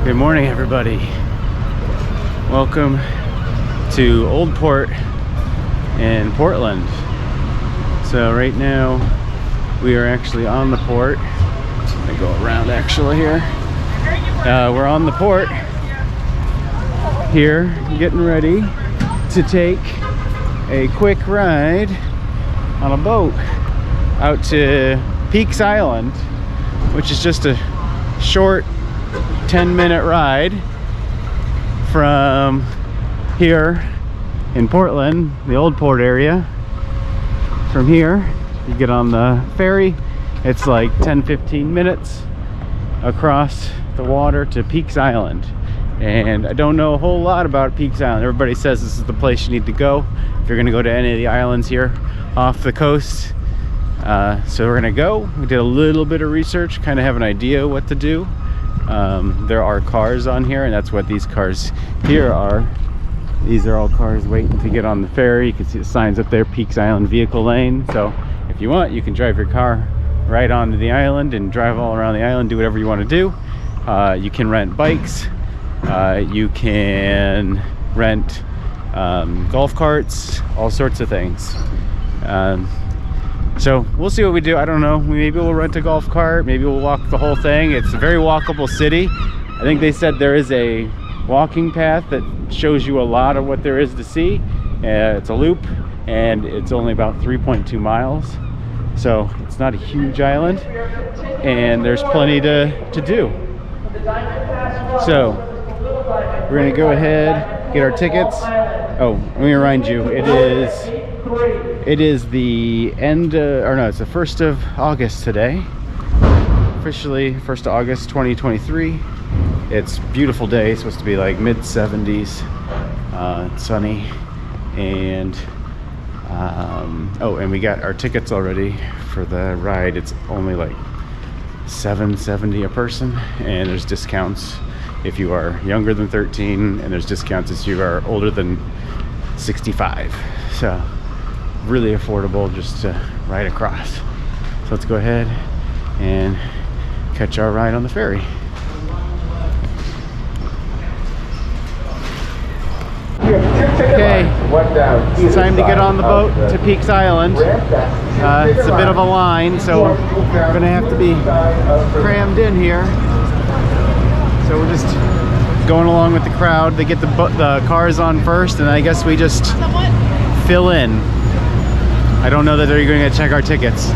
Good morning, everybody. Welcome to Old Port in Portland. So right now we are actually on the port. I'm gonna go around actually here. We're on the port here, getting ready to take a quick ride on a boat out to Peaks Island, which is just a short 10-minute ride from here in Portland, the Old Port area. From here, you get on the ferry. It's like 10-15 minutes across the water to Peaks Island. And I don't know a whole lot about Peaks Island. Everybody says this is the place you need to go if you're gonna go to any of the islands here off the coast. So we're gonna go. We did a little bit of research, kind of have an idea what to do. There are cars on here, and that's what these cars here are. These are all cars waiting to get on the ferry. You can see the signs up there, Peaks Island Vehicle Lane. So if you want, you can drive your car right onto the island and drive all around the island, do whatever you want to do. You can rent bikes. You can rent golf carts, all sorts of things. So we'll see what we do. I don't know. Maybe we'll rent a golf cart. Maybe we'll walk the whole thing. It's a very walkable city. I think they said there is a walking path that shows you a lot of what there is to see. It's a loop, and it's only about 3.2 miles. So it's not a huge island, and there's plenty to do. So we're gonna go ahead, get our tickets. Oh, let me remind you, it is the end, or no, it's the 1st of August today. Officially 1st of August 2023. It's a beautiful day. It's supposed to be like mid-70s, sunny, and oh, and we got our tickets already for the ride. It's only like $7.70 a person, and there's discounts if you are younger than 13, and there's discounts if you are older than 65. So really affordable just to ride across. So let's go ahead and catch our ride on the ferry. Okay, it's time to get on the boat to Peaks Island. It's a bit of a line, so we're gonna have to be crammed in here. So we're just going along with the crowd. They get the cars on first, and I guess we just fill in. I don't know that they're going to check our tickets.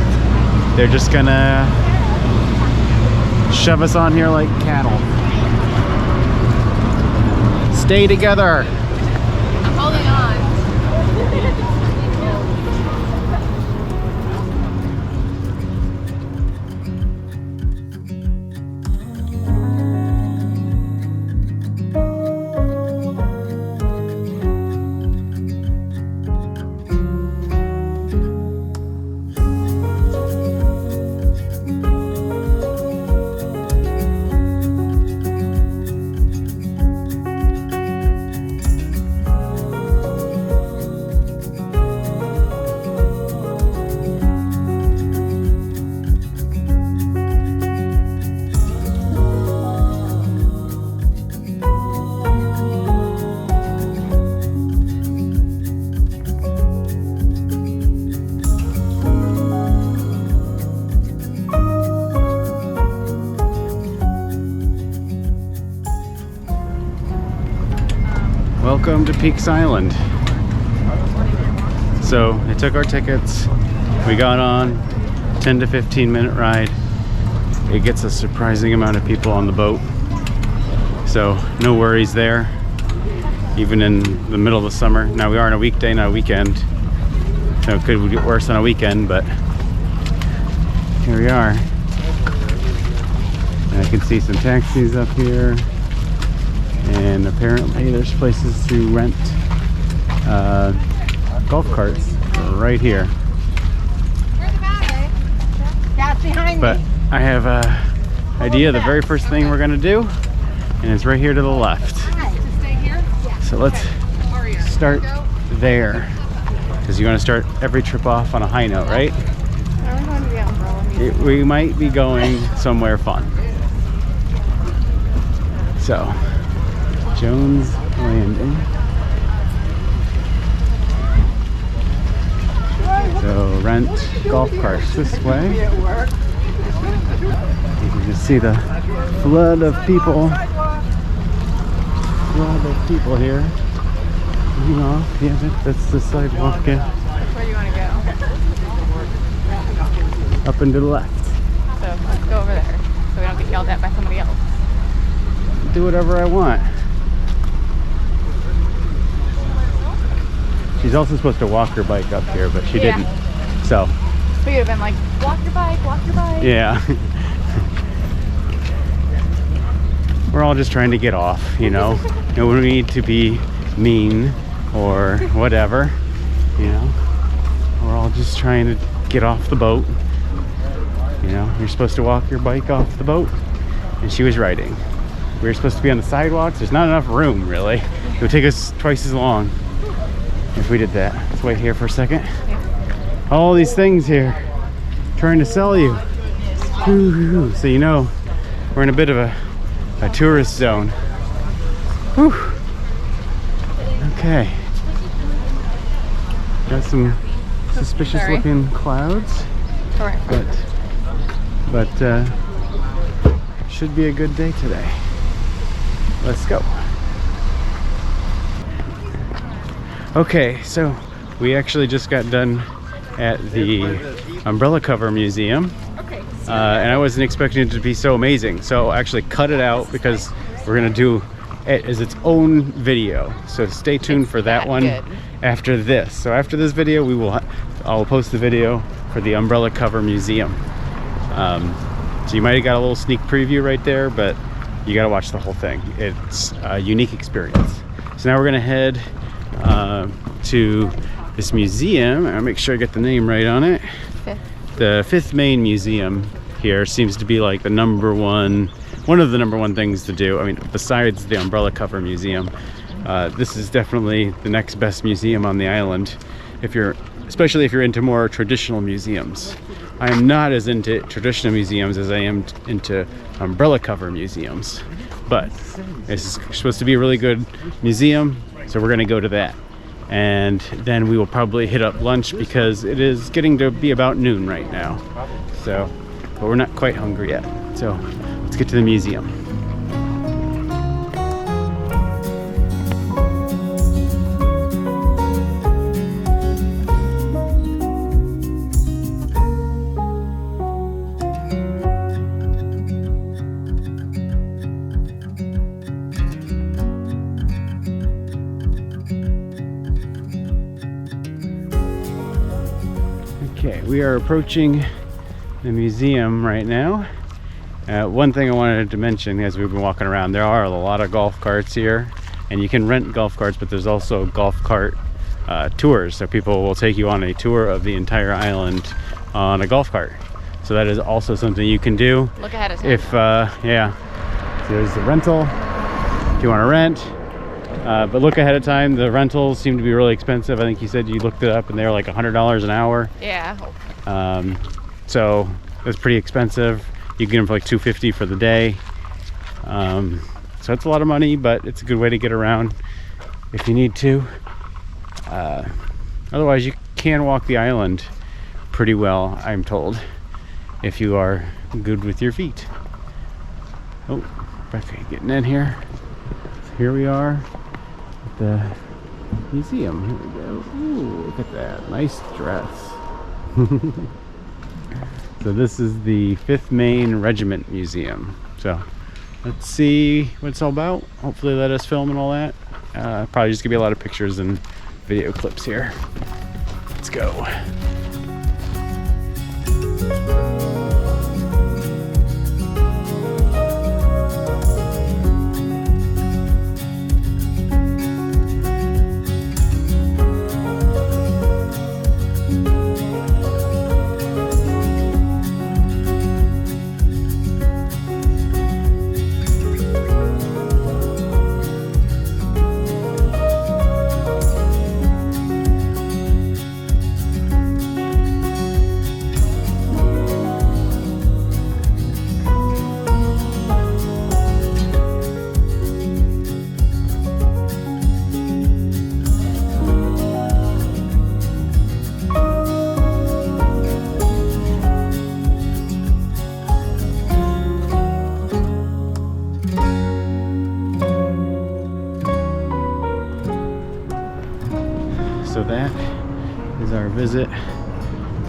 They're just gonna shove us on here like cattle. Stay together. I'm holding on. Welcome to Peaks Island. So they took our tickets. We got on 10 to 15 minute ride. It gets a surprising amount of people on the boat. So no worries there. Even in the middle of the summer. Now we are on a weekday, not a weekend. So it could get worse on a weekend, but here we are. And I can see some taxis up here. And apparently there's places to rent golf carts right here. Where's the bag? That's behind But me. I have an idea, the very first thing we're gonna do, and it's right here to the left. Hi. To stay here? Yeah. So let's start there, because you want to start every trip off on a high note, right? I'm going to the umbrella. We might be going somewhere fun. So, Jones Landing. So, rent golf carts this way. You can just see the flood of people. Flood of people here. You know, yeah, that's the sidewalk. Yeah. Where do you want to go? Up and to the left. So let's go over there so we don't get yelled at by somebody else. Do whatever I want. She's also supposed to walk her bike up here, but she didn't. So. We would have been like, walk your bike, walk your bike. Yeah. We're all just trying to get off, you know. No need to be mean or whatever, you know. We're all just trying to get off the boat. You know, you're supposed to walk your bike off the boat, and she was riding. We were supposed to be on the sidewalks. There's not enough room, really. It would take us twice as long if we did that. Let's wait here for a second. All these things here trying to sell you. Woo-hoo. So you know we're in a bit of a tourist zone. Whew. Okay. Got some suspicious looking clouds. Correct. But should be a good day today. Let's go. Okay, so we actually just got done at the umbrella cover museum. And I wasn't expecting it to be so amazing. So I actually cut it out because we're gonna do it as its own video. So stay tuned for that one after this. So after this video, I'll post the video for the umbrella cover museum. So you might have got a little sneak preview right there, but you got to watch the whole thing. It's a unique experience. So now we're gonna head to this museum. I'll make sure I get the name right on it. The 5th Maine Museum here seems to be like one of the number one things to do. I mean, besides the umbrella cover museum, this is definitely the next best museum on the island, especially if you're into more traditional museums. I am not as into traditional museums as I am into umbrella cover museums, but this is supposed to be a really good museum, so we're going to go to that. And then we will probably hit up lunch because it is getting to be about noon right now. So, but we're not quite hungry yet. So let's get to the museum. Okay, we are approaching the museum right now. One thing I wanted to mention as we've been walking around, there are a lot of golf carts here, and you can rent golf carts, but there's also golf cart tours. So people will take you on a tour of the entire island on a golf cart. So that is also something you can do. Look ahead of time. If, yeah, so there's the rental if you want to rent. But look ahead of time. The rentals seem to be really expensive. I think you said you looked it up and they're like $100 an hour. Yeah. So that's pretty expensive. You can get them for like $250 for the day. So it's a lot of money, but it's a good way to get around if you need to. Otherwise, you can walk the island pretty well, I'm told, if you are good with your feet. Oh, Becca getting in here. So here we are. The museum. Here we go. Ooh, look at that. Nice dress. So this is the 5th Maine Regiment Museum. So let's see what it's all about. Hopefully let us film and all that. Probably just gonna be a lot of pictures and video clips here. Let's go. visit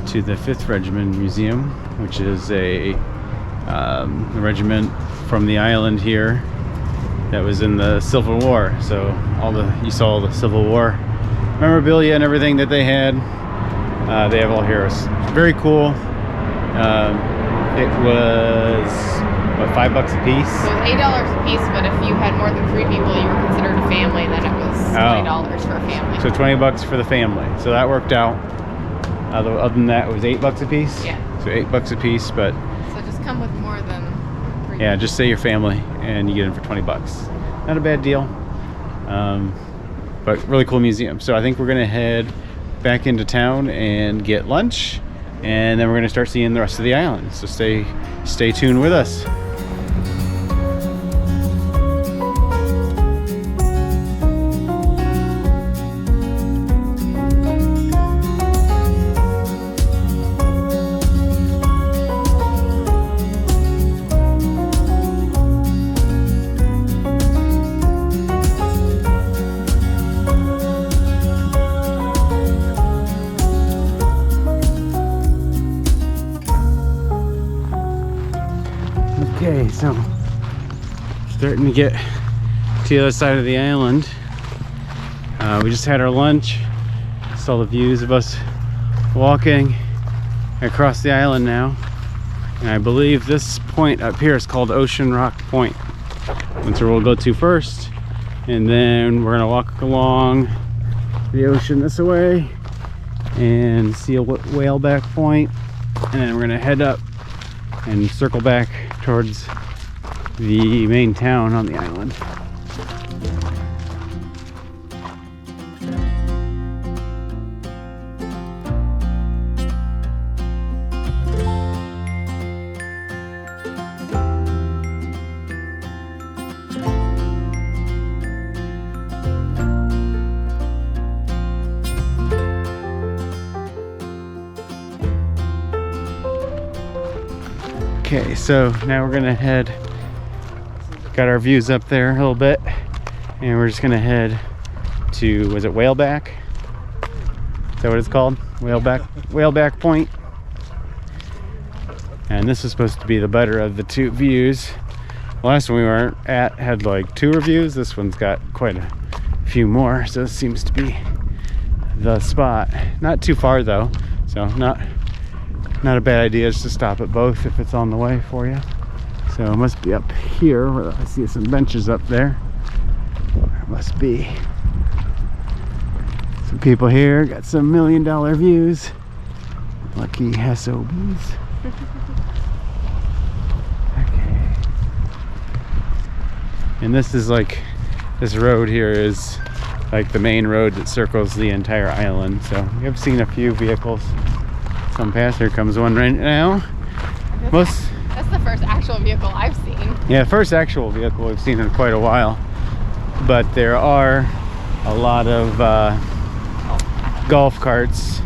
to the 5th Regiment Museum, which is a regiment from the island here that was in the Civil War. So you saw all the Civil War memorabilia and everything that they had. They have all here. It's very cool. It was what, $5 a piece? So it was $8 a piece, but if you had more than 3 people, you were considered a family, then it was $20 for a family. So $20 for the family. So that worked out. Other than that, it was $8 a piece. Yeah. So $8 a piece, but So just come with more than 3 yeah, people. just say your family and you get in for $20. Not a bad deal. But really cool museum. So I think we're gonna head back into town and get lunch, and then we're gonna start seeing the rest of the island. So stay tuned with us. Okay, so starting to get to the other side of the island. We just had our lunch. Saw the views of us walking across the island now. And I believe this point up here is called Ocean Rock Point. That's where we'll go to first. And then we're gonna walk along the ocean this way and see a whaleback point. And then we're gonna head up and circle back towards the main town on the island. Okay, so now we're gonna head, got our views up there a little bit, and we're just gonna head to, was it Whaleback? Is that what it's called? Whaleback Point. And this is supposed to be the better of the 2 views. The last one we were at had like 2 reviews. This one's got quite a few more, so this seems to be the spot. Not too far though, so not a bad idea just to stop at both if it's on the way for you. So it must be up here where I see some benches up there. There must be some people here, got some $1 million views. Lucky SOBs. Okay. And this is like, this road here is like the main road that circles the entire island. So we have seen a few vehicles come past. Here comes one right now. That's the first actual vehicle I've seen. Yeah, first actual vehicle we've seen in quite a while. But there are a lot of golf carts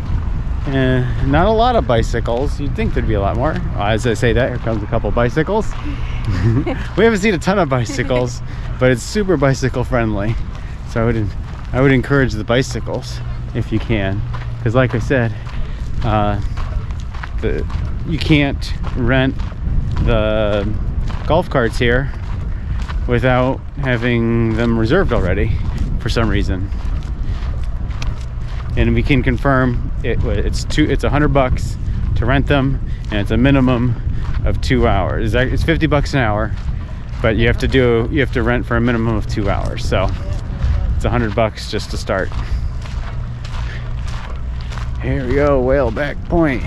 and not a lot of bicycles. You'd think there'd be a lot more. As I say that, here comes a couple bicycles. We haven't seen a ton of bicycles, but it's super bicycle friendly. So I would encourage the bicycles if you can, because like I said, you can't rent the golf carts here without having them reserved already for some reason. And we can confirm it's $100 to rent them, and it's a minimum of 2 hours. It's $50 an hour, but you have to rent for a minimum of 2 hours. So it's $100 just to start. Here we go, Whaleback Point.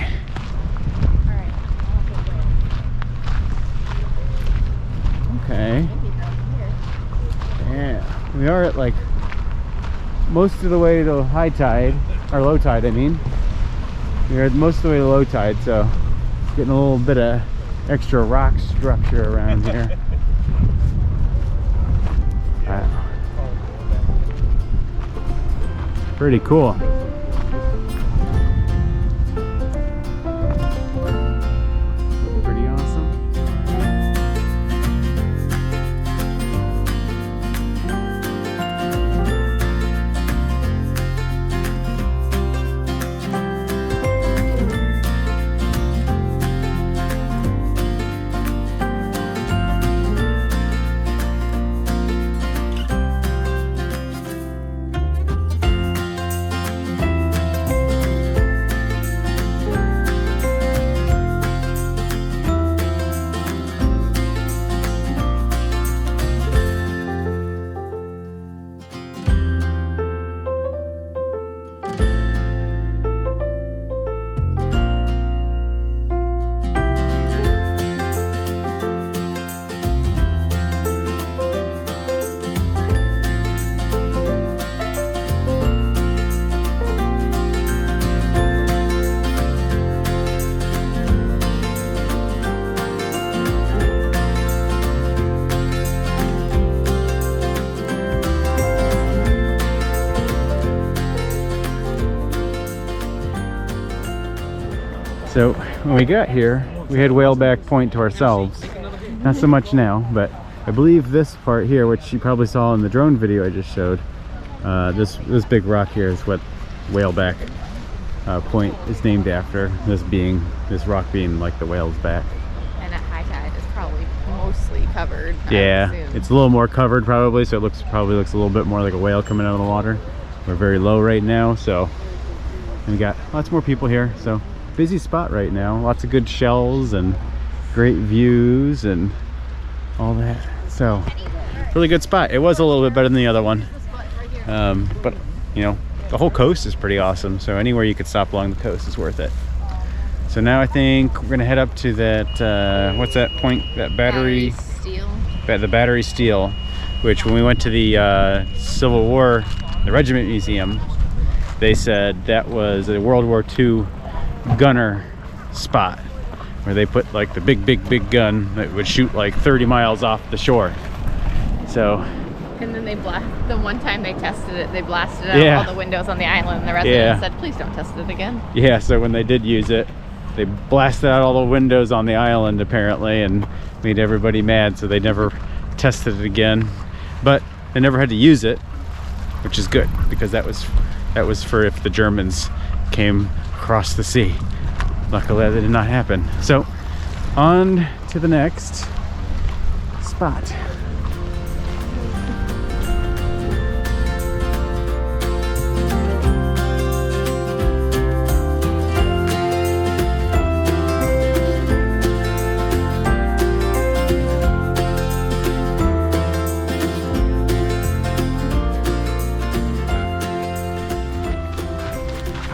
Okay. Yeah, we are at like most of the way to high tide, or low tide I mean. We're at most of the way to low tide, so getting a little bit of extra rock structure around here. Pretty cool. Pretty awesome. So when we got here, we had Whaleback Point to ourselves. Not so much now, but I believe this part here, which you probably saw in the drone video I just showed, this big rock here is what Whaleback Point is named after. This rock being like the whale's back. And at high tide, it's probably mostly covered. Yeah, it's a little more covered probably, so it probably looks a little bit more like a whale coming out of the water. We're very low right now, so and we got lots more people here. So busy spot right now. Lots of good shells and great views and all that. So really good spot. It was a little bit better than the other one, but you know, the whole coast is pretty awesome. So anywhere you could stop along the coast is worth it. So now I think we're gonna head up to that what's that point? That battery steel. The battery steel, which when we went to the Civil War, the Regiment Museum, they said that was a World War II gunner spot where they put like the big gun that would shoot like 30 miles off the shore. So and then the one time they tested it, they blasted out all the windows on the island, and the residents said, please don't test it again. Yeah, so when they did use it, they blasted out all the windows on the island apparently and made everybody mad, so they never tested it again. But they never had to use it, which is good, because that was for if the Germans came across the sea. Luckily that did not happen. So on to the next spot.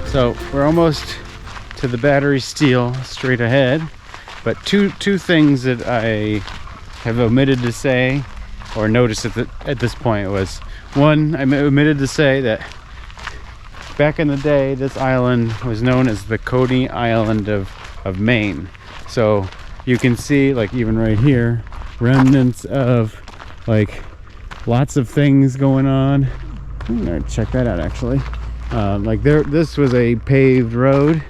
So we're almost to the battery steel straight ahead, but two things that I have omitted to say or notice at this point was, one, I omitted to say that back in the day this island was known as the Coney Island of Maine. So you can see, like even right here, remnants of like lots of things going on. I'm gonna check that out actually. Like this was a paved road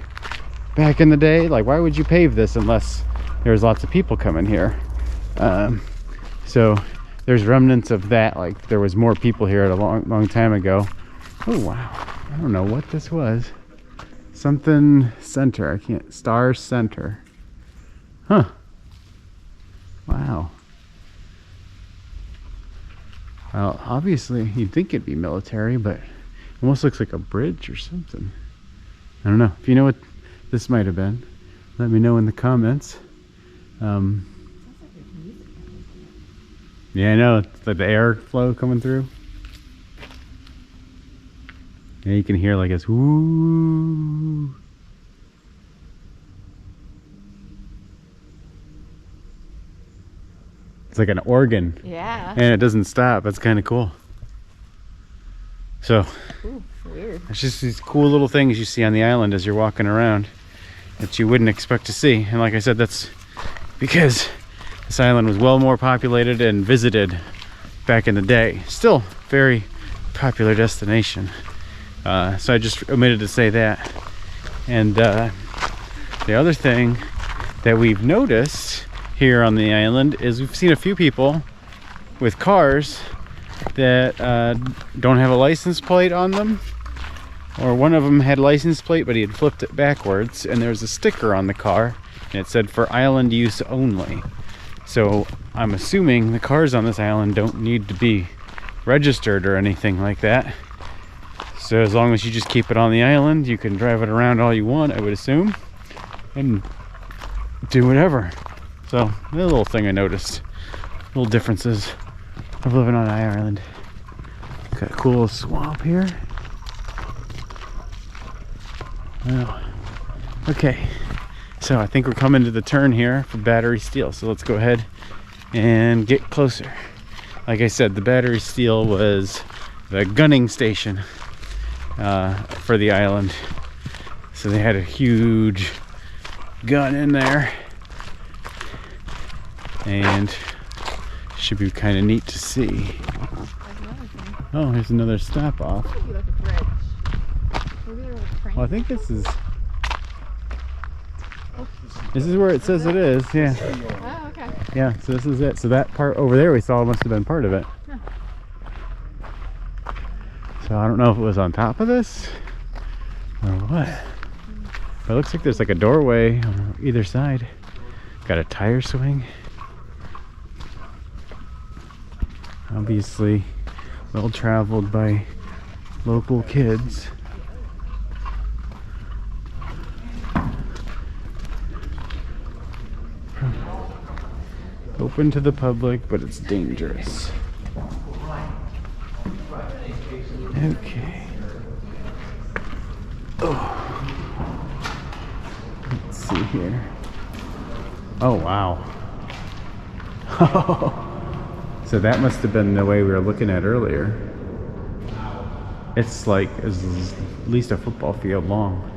back in the day. Like, why would you pave this unless there's lots of people coming here? So there's remnants of that. Like there was more people here at a long time ago. Oh wow, I don't know what this was. Something center. Star Center. Huh. Wow. Well, obviously you'd think it'd be military, but almost looks like a bridge or something. I don't know. If you know what this might have been, let me know in the comments. Yeah, I know. It's like the airflow coming through. Yeah, you can hear like it's woo. It's like an organ. Yeah. And it doesn't stop. That's kind of cool. So, ooh, weird. It's just these cool little things you see on the island as you're walking around that you wouldn't expect to see. And like I said, that's because this island was well more populated and visited back in the day. Still very popular destination. So I just omitted to say that. And the other thing that we've noticed here on the island is we've seen a few people with cars that don't have a license plate on them, or one of them had a license plate but he had flipped it backwards, and there was a sticker on the car and it said for island use only. So I'm assuming the cars on this island don't need to be registered or anything like that. So as long as you just keep it on the island, you can drive it around all you want, I would assume, and do whatever. So a little thing I noticed, little differences of living on an island. Got a cool little swamp here. Well, okay, so I think we're coming to the turn here for battery steel, so let's go ahead and get closer. Like I said, the battery steel was the gunning station for the island, so they had a huge gun in there, and should be kind of neat to see. Oh, here's another stop off. Like a bridge. Maybe there was a train. Well, I think this is This is where it says it is, yeah. Oh, okay. Yeah, so this is it. So that part over there we saw must have been part of it. Yeah. So I don't know if it was on top of this or what. But it looks like there's like a doorway on either side. Got a tire swing. Obviously well traveled by local kids. Open to the public, but it's dangerous. Okay. Oh. Let's see here. Oh, wow. So that must have been the way we were looking at earlier. It's like at least a football field long.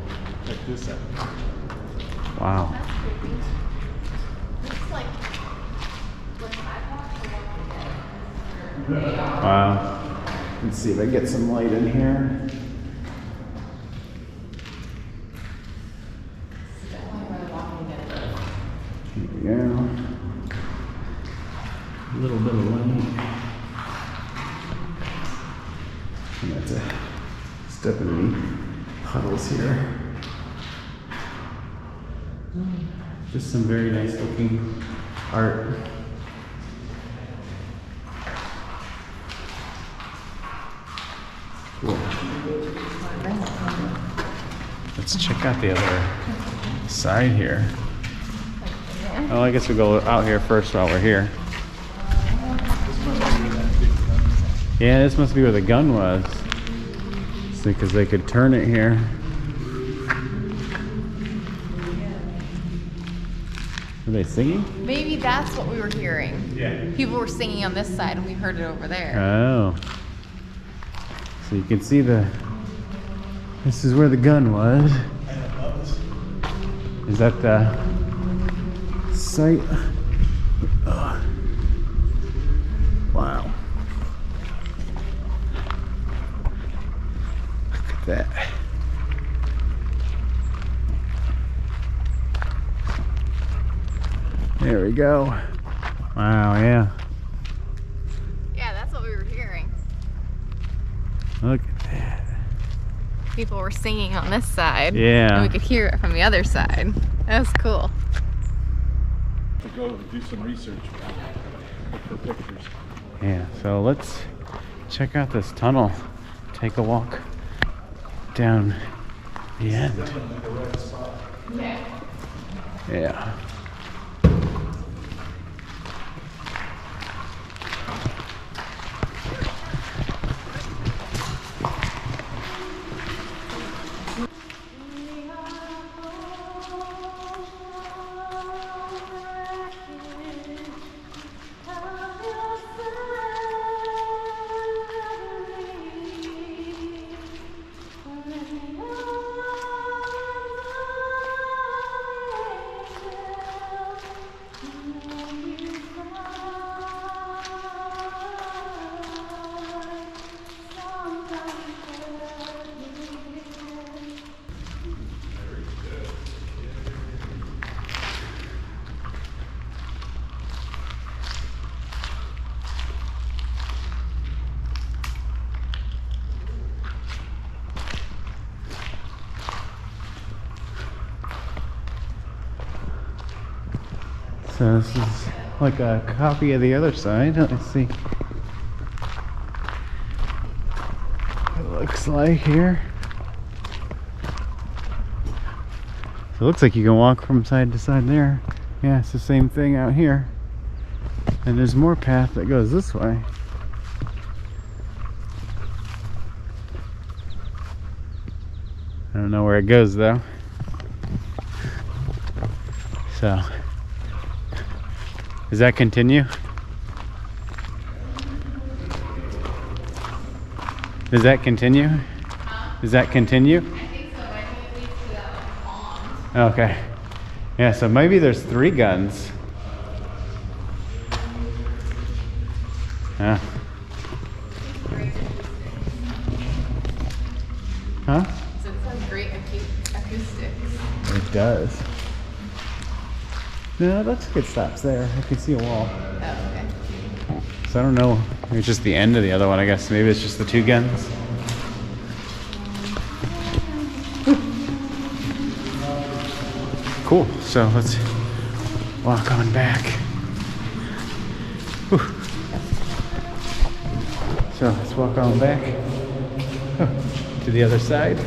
Like this. Wow. Wow. Let's see if I can get some light in here. Here we go. A little bit of light. I'm going to step in the puddles here. Just some very nice looking art. Cool. Let's check out the other side here. Oh, I guess we'll go out here first while we're here. Yeah, this must be where the gun was. Because they could turn it here. Are they singing? Maybe that's what we were hearing. Yeah. People were singing on this side and we heard it over there. Oh. So you can see this is where the gun was. Is that the site? Oh. Wow. Look at that. There we go. Wow, yeah. Yeah, that's what we were hearing. Look at that. People were singing on this side. Yeah. And we could hear it from the other side. That was cool. To go do some research for pictures. Yeah, so let's check out this tunnel. Take a walk down the end. Yeah. Yeah. So this is like a copy of the other side. Let's see. It looks like here. So it looks like you can walk from side to side there. Yeah, it's the same thing out here. And there's more path that goes this way. I don't know where it goes though. So, does that continue? Does that continue? Does that continue? I think so. I think it leads to that pond. Okay. Yeah, so maybe there's 3 guns. Yeah. Huh? So it sounds great acoustics. It does. No, that's good stops there. I can see a wall. Oh, okay. So I don't know. Maybe it's just the end of the other one, I guess. Maybe it's just the two guns. Cool. So let's walk on back. Whew. So let's walk on back to the other side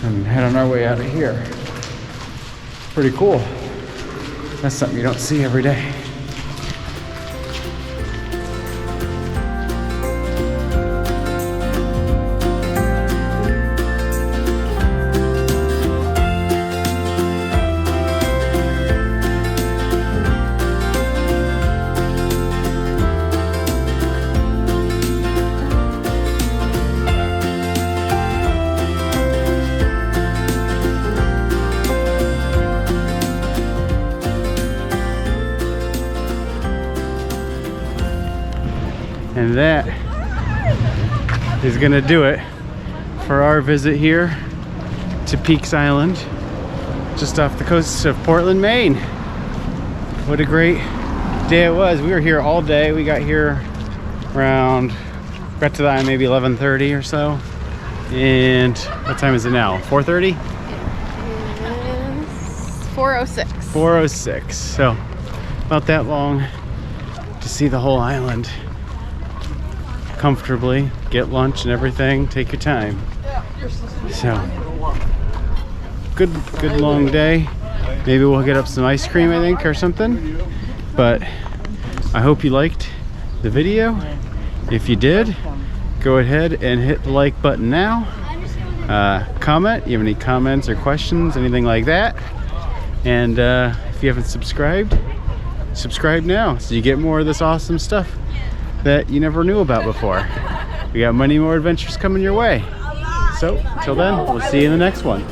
and head on our way out of here. Pretty cool. That's something you don't see every day. And that is gonna do it for our visit here to Peaks Island, just off the coast of Portland, Maine. What a great day it was. We were here all day. We got here got to the island maybe 11:30 or so. And what time is it now? 4:30? It's 4:06. 4:06. So about that long to see the whole island comfortably, get lunch and everything, take your time. So good long day. Maybe we'll get up some ice cream, I think, or something. But I hope you liked the video. If you did, go ahead and hit the like button now. Comment, you have any comments or questions, anything like that. And if you haven't subscribed, subscribe now so you get more of this awesome stuff that you never knew about before. We got many more adventures coming your way. So, till then, we'll see you in the next one.